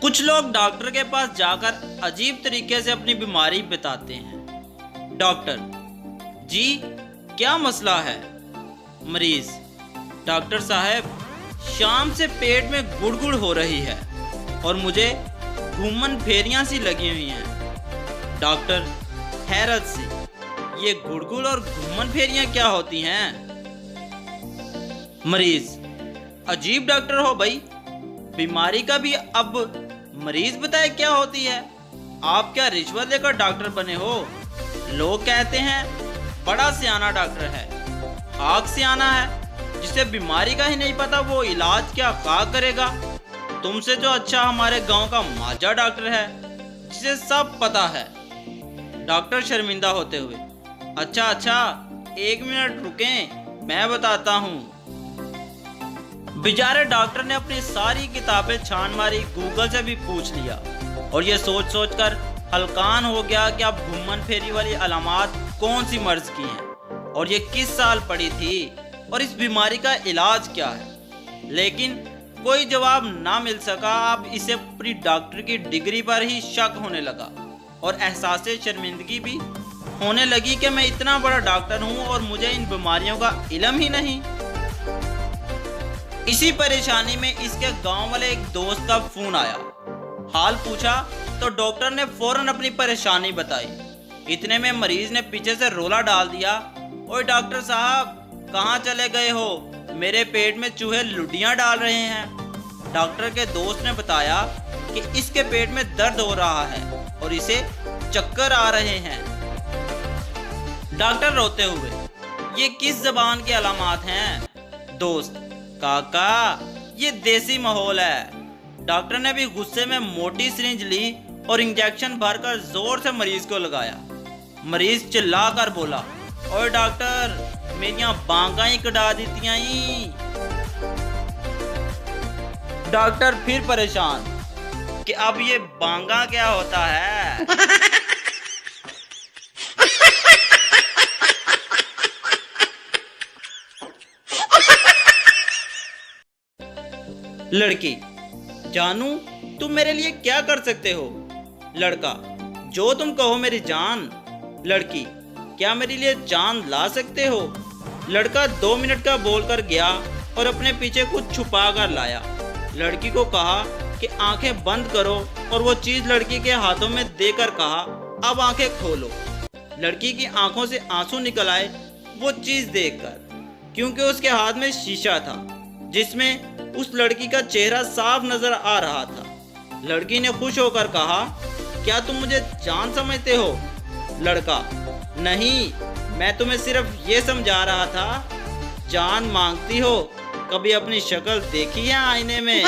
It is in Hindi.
कुछ लोग डॉक्टर के पास जाकर अजीब तरीके से अपनी बीमारी बताते हैं। डॉक्टर जी, क्या मसला है? मरीज: डॉक्टर साहब, शाम से पेट में गुड़गुड़ हो रही है और मुझे घूमन फेरियां सी लगी हुई हैं। डॉक्टर हैरत से: ये गुड़गुड़ और घूमन फेरियां क्या होती हैं? मरीज: अजीब डॉक्टर हो भाई, बीमारी का भी अब मरीज बताए क्या होती है। आप क्या रिश्वत लेकर डॉक्टर बने हो? लोग कहते हैं बड़ा सियाना डॉक्टर है। आग सियाना है, जिसे बीमारी का ही नहीं पता वो इलाज क्या करेगा। तुमसे जो अच्छा हमारे गांव का माजा डॉक्टर है, जिसे सब पता है। डॉक्टर शर्मिंदा होते हुए: अच्छा, 1 मिनट रुकें, मैं बताता हूँ। बेचारे डॉक्टर ने अपनी सारी किताबें छान मारी, गूगल से भी पूछ लिया और ये सोच कर हलकान हो गया कि अब घुमन फेरी वाली अलामात कौन सी मर्ज की हैं और ये किस साल पड़ी थी और इस बीमारी का इलाज क्या है। लेकिन कोई जवाब ना मिल सका। अब इसे अपनी डॉक्टर की डिग्री पर ही शक होने लगा और एहसास शर्मिंदगी भी होने लगी कि मैं इतना बड़ा डॉक्टर हूँ और मुझे इन बीमारियों का इल्म ही नहीं। इसी परेशानी में इसके गांव वाले एक दोस्त का फोन आया। हाल पूछा तो डॉक्टर ने फौरन अपनी परेशानी बताई। इतने में मरीज ने पीछे से रोला डाल दिया: ओए डॉक्टर साहब, कहाँ चले गए हो? मेरे पेट में चूहे लुटियां डाल रहे हैं। डॉक्टर के दोस्त ने बताया कि इसके पेट में दर्द हो रहा है और इसे चक्कर आ रहे हैं। डॉक्टर रोते हुए: ये किस जबान की अलामात हैं? दोस्त: काका, ये देसी माहौल है। डॉक्टर ने भी गुस्से में मोटी सिरिंज ली और इंजेक्शन भरकर जोर से मरीज को लगाया। मरीज चिल्लाकर बोला: ओए डॉक्टर, मेरियां बांगा ही कटा दीतियां ही। डॉक्टर फिर परेशान कि अब ये बांगा क्या होता है। लड़की: जानू, तुम मेरे लिए क्या कर सकते हो? लड़का: जो तुम कहो मेरी जान। लड़की: क्या मेरे लिए जान ला सकते हो? लड़का 2 मिनट का बोलकर गया और अपने पीछे कुछ छुपा कर लाया। लड़की को कहा कि आंखें बंद करो और वो चीज लड़की के हाथों में देकर कहा: अब आंखें खोलो। लड़की की आंखों से आंसू निकल आए वो चीज देखकर, क्योंकि उसके हाथ में शीशा था जिसमें उस लड़की का चेहरा साफ नजर आ रहा था। लड़की ने खुश होकर कहा: क्या तुम मुझे जान समझते हो? लड़का: नहीं, मैं तुम्हें सिर्फ ये समझा रहा था। जान मांगती हो? कभी अपनी शक्ल देखी है आईने में?